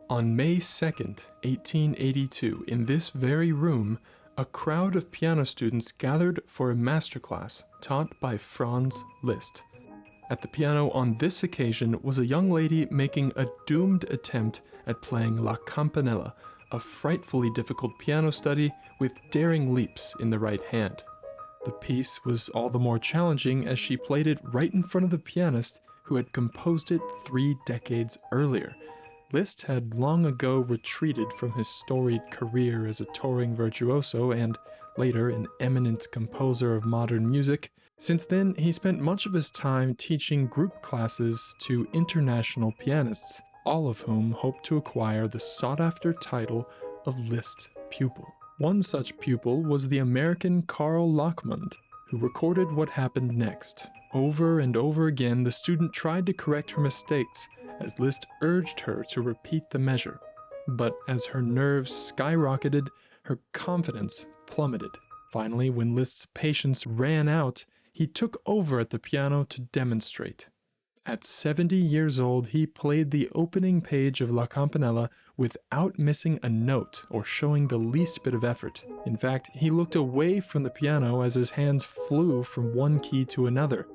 On May 2nd, 1882, in this very room, a crowd of piano students gathered for a masterclass taught by Franz Liszt. At the piano on this occasion was a young lady making a doomed attempt at playing La Campanella, a frightfully difficult piano study with daring leaps in the right hand. The piece was all the more challenging as she played it right in front of the pianist who had composed it 3 decades earlier. Liszt had long ago retreated from his storied career as a touring virtuoso and, later, an eminent composer of modern music. Since then, he spent much of his time teaching group classes to international pianists, all of whom hoped to acquire the sought-after title of Liszt pupil. One such pupil was the American Carl Lockmund, who recorded what happened next. Over and over again, the student tried to correct her mistakes, as Liszt urged her to repeat the measure. But as her nerves skyrocketed, her confidence plummeted. Finally, when Liszt's patience ran out, he took over at the piano to demonstrate. At 70 years old, he played the opening page of La Campanella without missing a note or showing the least bit of effort. In fact, he looked away from the piano as his hands flew from one key to another.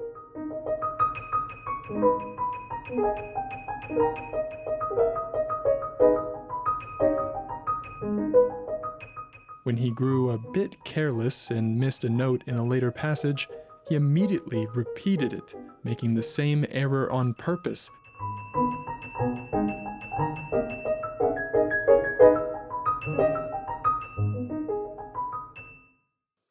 When he grew a bit careless and missed a note in a later passage, he immediately repeated it, making the same error on purpose.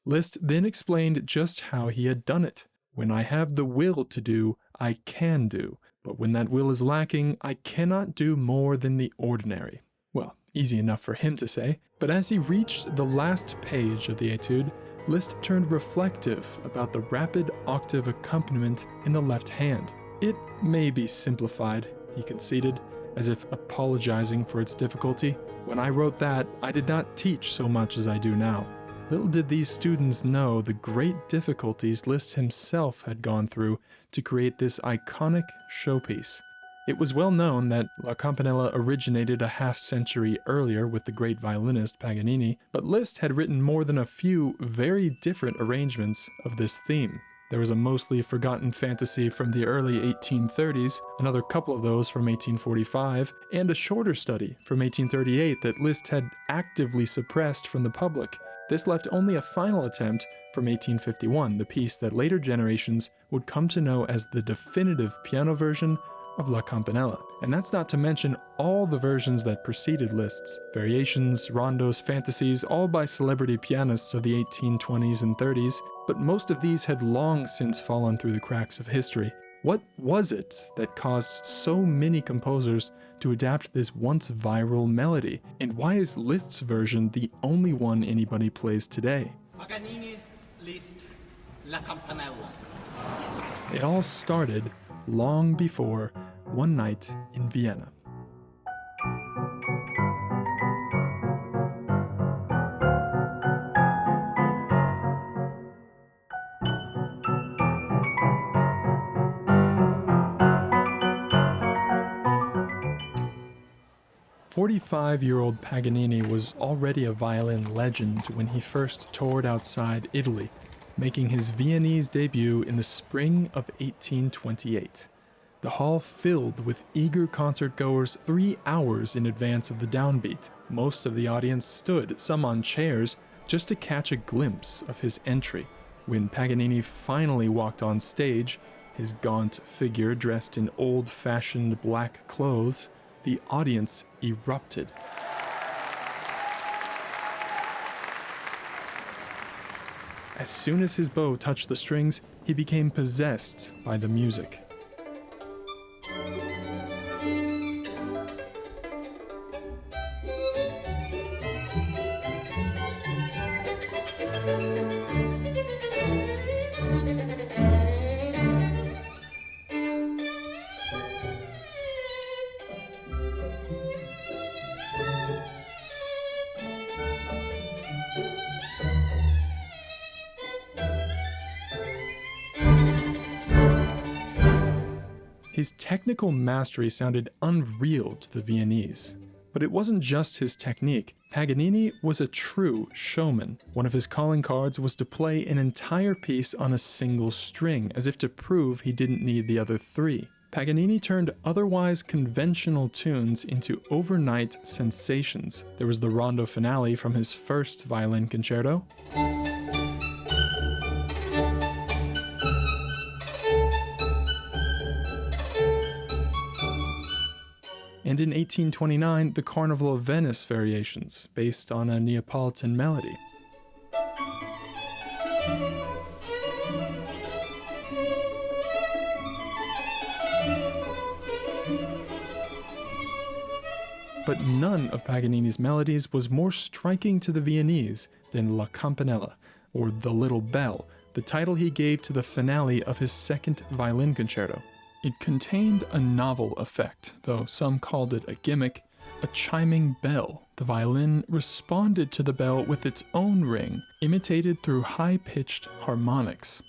Liszt then explained just how he had done it. When I have the will to do, I can do, but when that will is lacking, I cannot do more than the ordinary. Well, easy enough for him to say, but as he reached the last page of the etude, Liszt turned reflective about the rapid octave accompaniment in the left hand. It may be simplified, he conceded, as if apologizing for its difficulty. When I wrote that, I did not teach so much as I do now. Little did these students know the great difficulties Liszt himself had gone through to create this iconic showpiece. It was well known that La Campanella originated a half-century earlier with the great violinist Paganini, but Liszt had written more than a few very different arrangements of this theme. There was a mostly forgotten fantasy from the early 1830s, another couple of those from 1845, and a shorter study from 1838 that Liszt had actively suppressed from the public. This left only a final attempt from 1851, the piece that later generations would come to know as the definitive piano version of La Campanella. And that's not to mention all the versions that preceded Liszt's. Variations, rondos, fantasies, all by celebrity pianists of the 1820s and 30s, but most of these had long since fallen through the cracks of history. What was it that caused so many composers to adapt this once viral melody? And why is Liszt's version the only one anybody plays today? Paganini, Liszt, La Campanella. It all started long before one night in Vienna. "45-year-old Paganini was already a violin legend when he first toured outside Italy, making his Viennese debut in the spring of 1828. The hall filled with eager concertgoers 3 hours in advance of the downbeat. Most of the audience stood, some on chairs, just to catch a glimpse of his entry. When Paganini finally walked on stage, his gaunt figure dressed in old-fashioned black clothes, the audience erupted. As soon as his bow touched the strings, he became possessed by the music. His technical mastery sounded unreal to the Viennese, But it wasn't just his technique. Paganini was a true showman. One of his calling cards was to play an entire piece on a single string, as if to prove he didn't need the other three. Paganini turned otherwise conventional tunes into overnight sensations. There was the rondo finale from his first violin concerto, and in 1829, the Carnival of Venice variations, based on a Neapolitan melody. But none of Paganini's melodies was more striking to the Viennese than La Campanella, or The Little Bell, the title he gave to the finale of his second violin concerto. It contained a novel effect, though some called it a gimmick, a chiming bell. The violin responded to the bell with its own ring, imitated through high-pitched harmonics.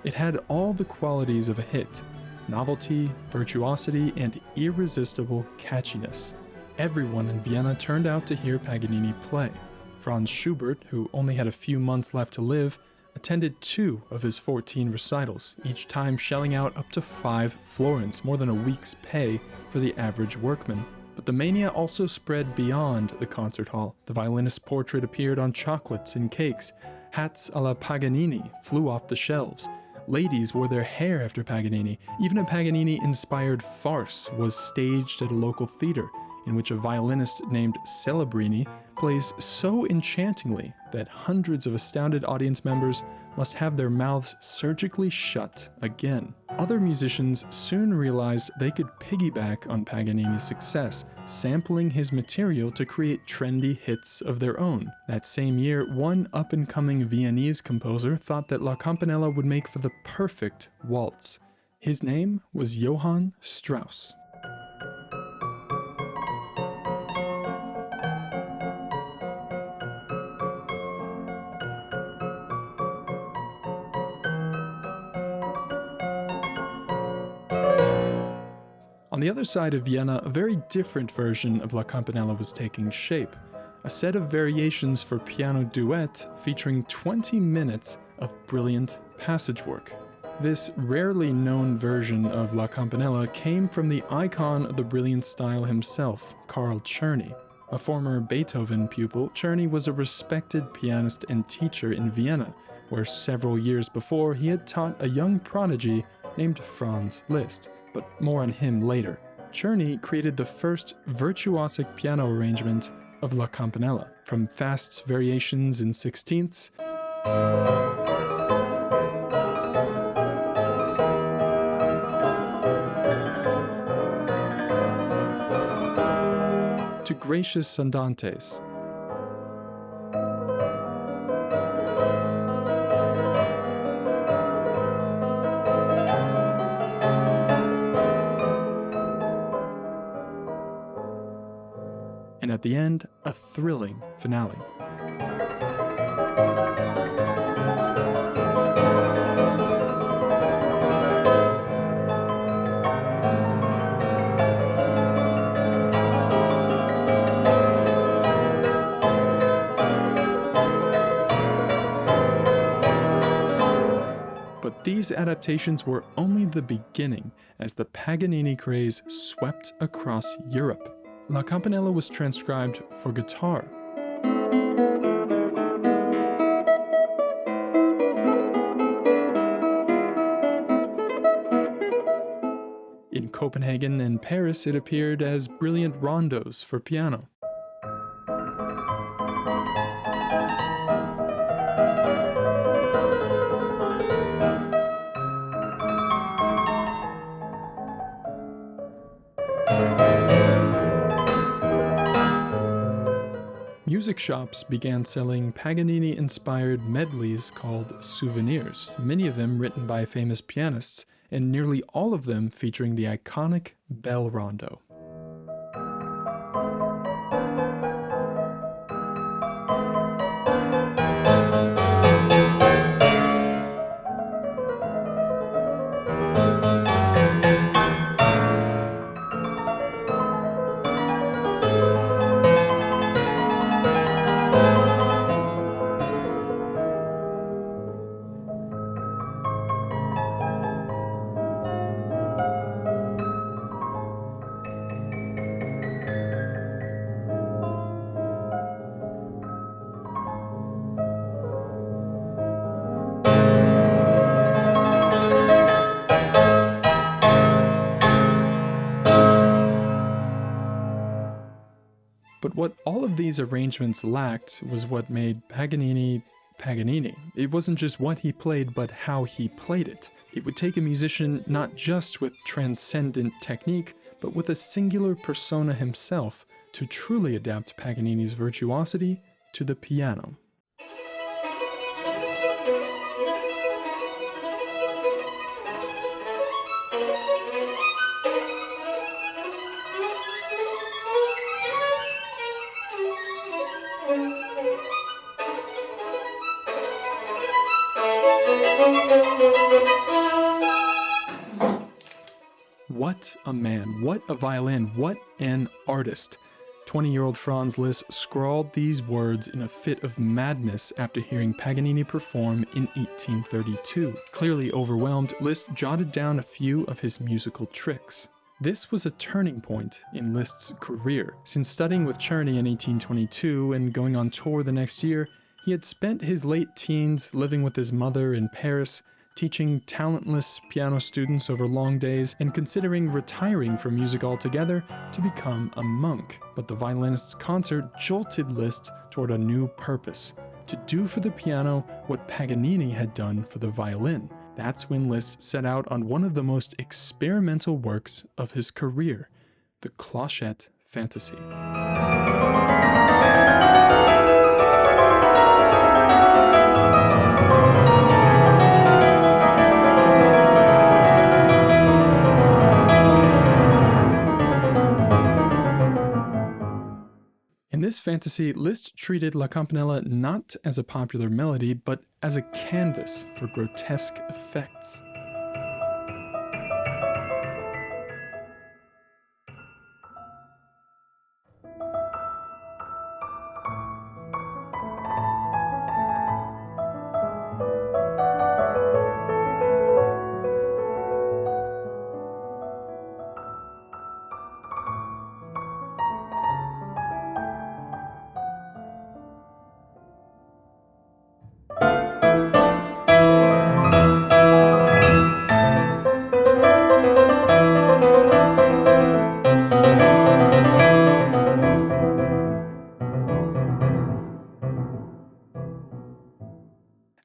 It had all the qualities of a hit: novelty, virtuosity, and irresistible catchiness. Everyone in Vienna turned out to hear Paganini play. Franz Schubert, who only had a few months left to live, attended 2 of his 14 recitals, each time shelling out up to 5 florins, more than a week's pay for the average workman. But the mania also spread beyond the concert hall. The violinist's portrait appeared on chocolates and cakes. Hats a la Paganini flew off the shelves. Ladies wore their hair after Paganini. Even a Paganini-inspired farce was staged at a local theater, in which a violinist named Celebrini plays so enchantingly that hundreds of astounded audience members must have their mouths surgically shut again. Other musicians soon realized they could piggyback on Paganini's success, sampling his material to create trendy hits of their own. That same year, one up-and-coming Viennese composer thought that La Campanella would make for the perfect waltz. His name was Johann Strauss. On the other side of Vienna, a very different version of La Campanella was taking shape. A set of variations for piano duet featuring 20 minutes of brilliant passage work. This rarely known version of La Campanella came from the icon of the brilliant style himself, Carl Czerny. A former Beethoven pupil, Czerny was a respected pianist and teacher in Vienna, where several years before he had taught a young prodigy named Franz Liszt. But more on him later. Czerny created the first virtuosic piano arrangement of La Campanella, from fast variations in sixteenths to gracious andantes. And at the end, a thrilling finale. But these adaptations were only the beginning, as the Paganini craze swept across Europe. La Campanella was transcribed for guitar. In Copenhagen and Paris, it appeared as brilliant rondos for piano. Music shops began selling Paganini-inspired medleys called souvenirs, many of them written by famous pianists, and nearly all of them featuring the iconic bell rondo. But what all of these arrangements lacked was what made Paganini Paganini. It wasn't just what he played, but how he played it. It would take a musician not just with transcendent technique, but with a singular persona himself to truly adapt Paganini's virtuosity to the piano. What a man, what a violin, what an artist. 20-year-old Franz Liszt scrawled these words in a fit of madness after hearing Paganini perform in 1832. Clearly overwhelmed, Liszt jotted down a few of his musical tricks. This was a turning point in Liszt's career. Since studying with Czerny in 1822 and going on tour the next year, he had spent his late teens living with his mother in Paris, teaching talentless piano students over long days, and considering retiring from music altogether to become a monk. But the violinist's concert jolted Liszt toward a new purpose: to do for the piano what Paganini had done for the violin. That's when Liszt set out on one of the most experimental works of his career, the Clochette Fantasy. In this fantasy, Liszt treated La Campanella not as a popular melody, but as a canvas for grotesque effects.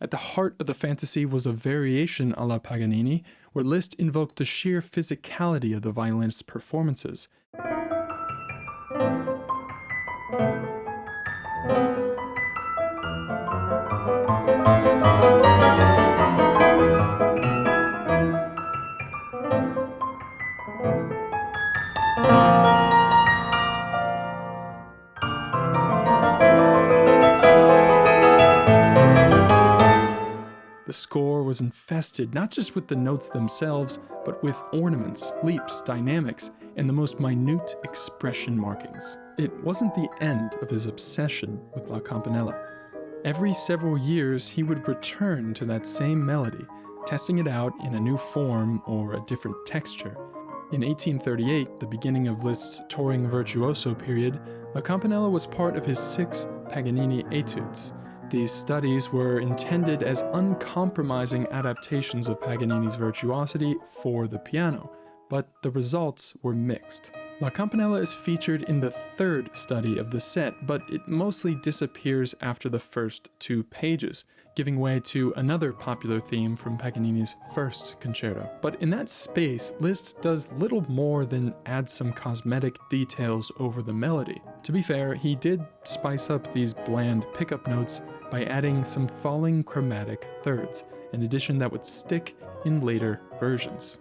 At the heart of the fantasy was a variation a la Paganini, where Liszt invoked the sheer physicality of the violinist's performances. The score was infested not just with the notes themselves, but with ornaments, leaps, dynamics, and the most minute expression markings. It wasn't the end of his obsession with La Campanella. Every several years, he would return to that same melody, testing it out in a new form or a different texture. In 1838, the beginning of Liszt's touring virtuoso period, La Campanella was part of his 6 Paganini Etudes. These studies were intended as uncompromising adaptations of Paganini's virtuosity for the piano, but the results were mixed. La Campanella is featured in the 3rd study of the set, but it mostly disappears after the first 2 pages, giving way to another popular theme from Paganini's 1st concerto. But in that space, Liszt does little more than add some cosmetic details over the melody. To be fair, he did spice up these bland pickup notes by adding some falling chromatic thirds, an addition that would stick in later versions.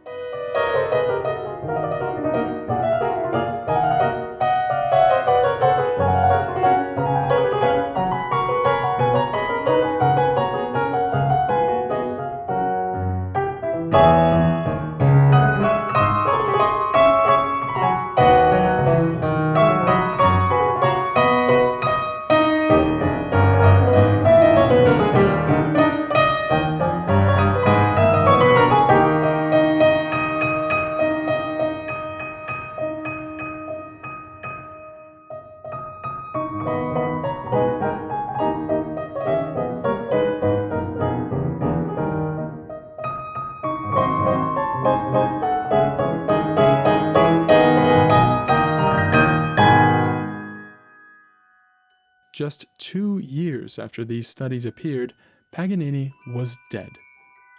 just 2 years after these studies appeared, Paganini was dead.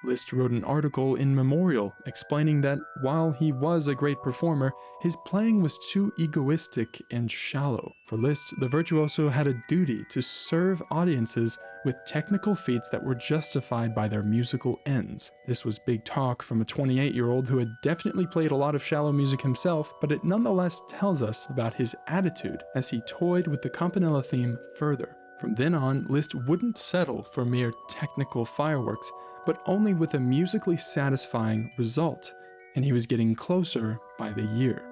Liszt wrote an article in Memorial explaining that while he was a great performer, his playing was too egoistic and shallow. For Liszt, the virtuoso had a duty to serve audiences with technical feats that were justified by their musical ends. This was big talk from a 28-year-old who had definitely played a lot of shallow music himself, but it nonetheless tells us about his attitude as he toyed with the campanella theme further. From then on, Liszt wouldn't settle for mere technical fireworks, but only with a musically satisfying result, and he was getting closer by the year.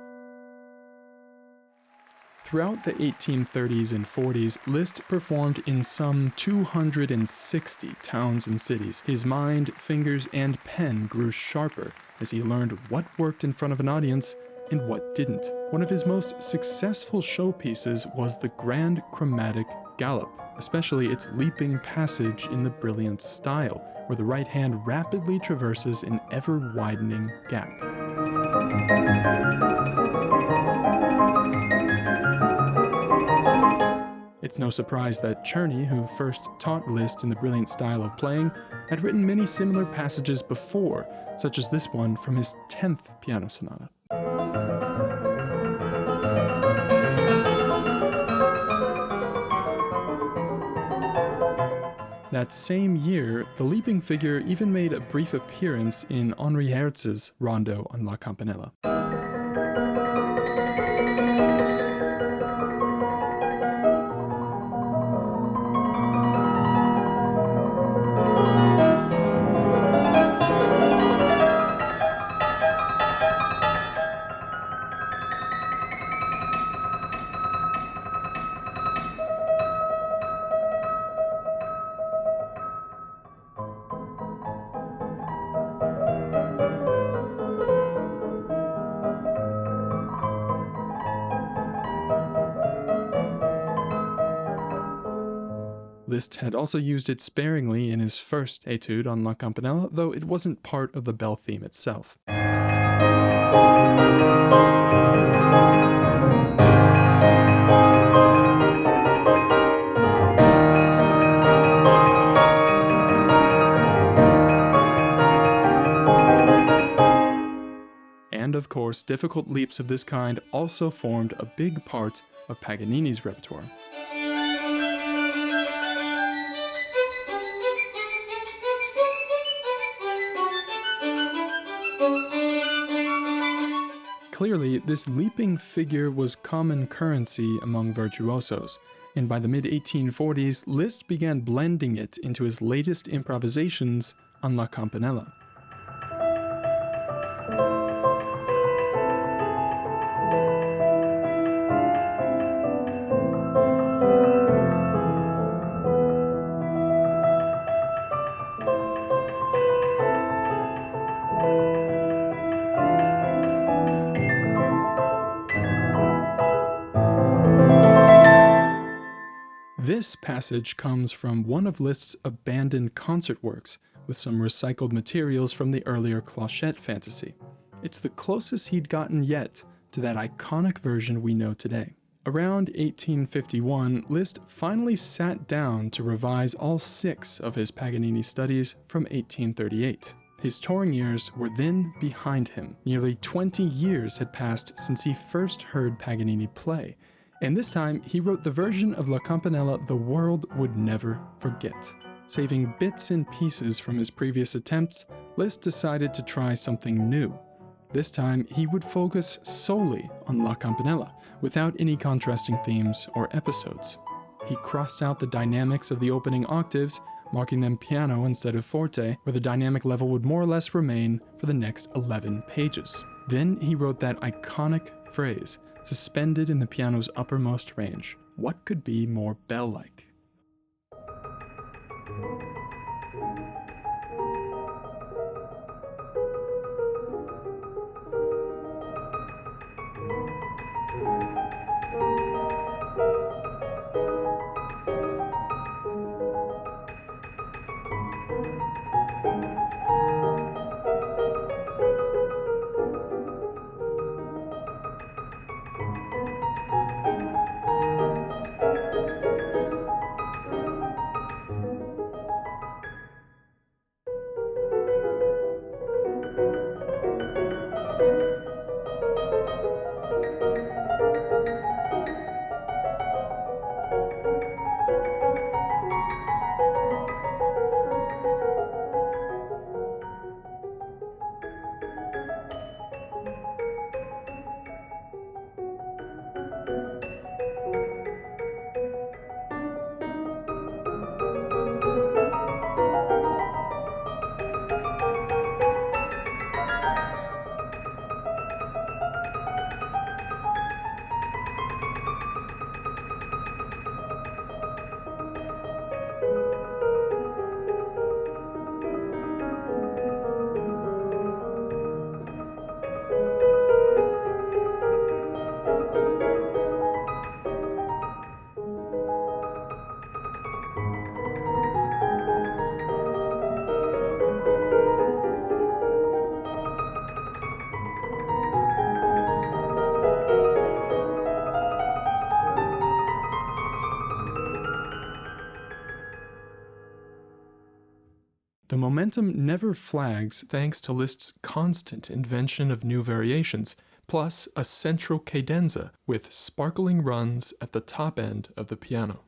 Throughout the 1830s and 40s, Liszt performed in some 260 towns and cities. His mind, fingers, and pen grew sharper as he learned what worked in front of an audience and what didn't. One of his most successful showpieces was the Grand Chromatic Gallop, especially its leaping passage in the brilliant style, where the right hand rapidly traverses an ever-widening gap. It's no surprise that Czerny, who first taught Liszt in the brilliant style of playing, had written many similar passages before, such as this one from his 10th piano sonata. That same year, the leaping figure even made a brief appearance in Henri Hertz's Rondo on La Campanella. Liszt had also used it sparingly in his first etude on La Campanella, though it wasn't part of the bell theme itself. And of course, difficult leaps of this kind also formed a big part of Paganini's repertoire. Clearly, this leaping figure was common currency among virtuosos, and by the mid-1840s, Liszt began blending it into his latest improvisations on La Campanella. This passage comes from one of Liszt's abandoned concert works, with some recycled materials from the earlier Clochette Fantasy. It's the closest he'd gotten yet to that iconic version we know today. Around 1851, Liszt finally sat down to revise all 6 of his Paganini studies from 1838. His touring years were then behind him. Nearly 20 years had passed since he first heard Paganini play, and this time he wrote the version of La Campanella the world would never forget. Saving bits and pieces from his previous attempts, Liszt decided to try something new. This time he would focus solely on La Campanella, without any contrasting themes or episodes. He crossed out the dynamics of the opening octaves, marking them piano instead of forte, where the dynamic level would more or less remain for the next 11 pages. Then he wrote that iconic phrase, suspended in the piano's uppermost range. What could be more bell-like? The momentum never flags thanks to Liszt's constant invention of new variations, plus a central cadenza with sparkling runs at the top end of the piano.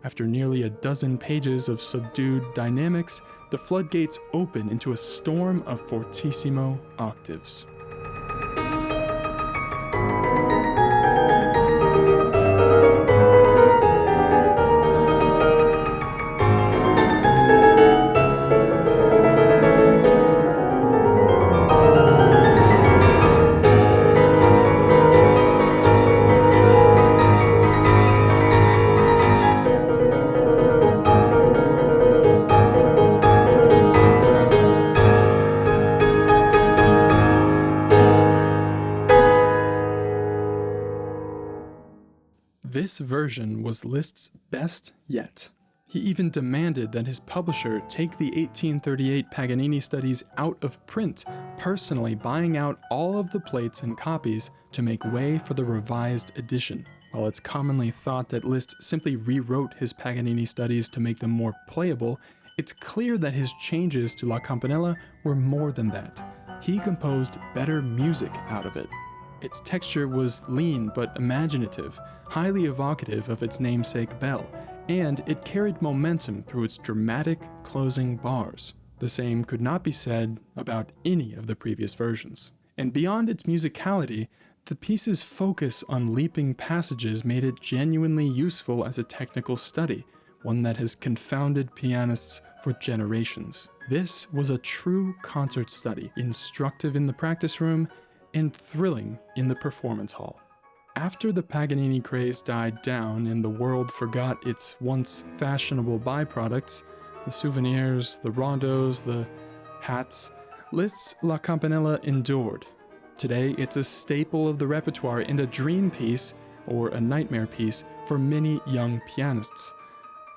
After nearly a dozen pages of subdued dynamics, the floodgates open into a storm of fortissimo octaves. This version was Liszt's best yet. He even demanded that his publisher take the 1838 Paganini studies out of print, personally buying out all of the plates and copies to make way for the revised edition. While it's commonly thought that Liszt simply rewrote his Paganini studies to make them more playable, it's clear that his changes to La Campanella were more than that. He composed better music out of it. Its texture was lean but imaginative, highly evocative of its namesake bell, and it carried momentum through its dramatic closing bars. The same could not be said about any of the previous versions. And beyond its musicality, the piece's focus on leaping passages made it genuinely useful as a technical study, one that has confounded pianists for generations. This was a true concert study, instructive in the practice room and thrilling in the performance hall. After the Paganini craze died down and the world forgot its once fashionable byproducts, the souvenirs, the rondos, the hats, Liszt's La Campanella endured. Today, it's a staple of the repertoire and a dream piece, or a nightmare piece, for many young pianists.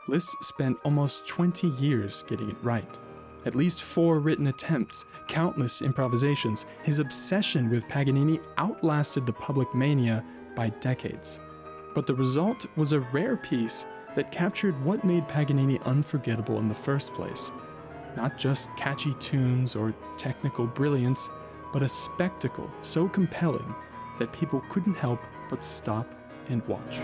Liszt spent almost 20 years getting it right. At least 4 written attempts, countless improvisations, his obsession with Paganini outlasted the public mania by decades. But the result was a rare piece that captured what made Paganini unforgettable in the first place. Not just catchy tunes or technical brilliance, but a spectacle so compelling that people couldn't help but stop and watch.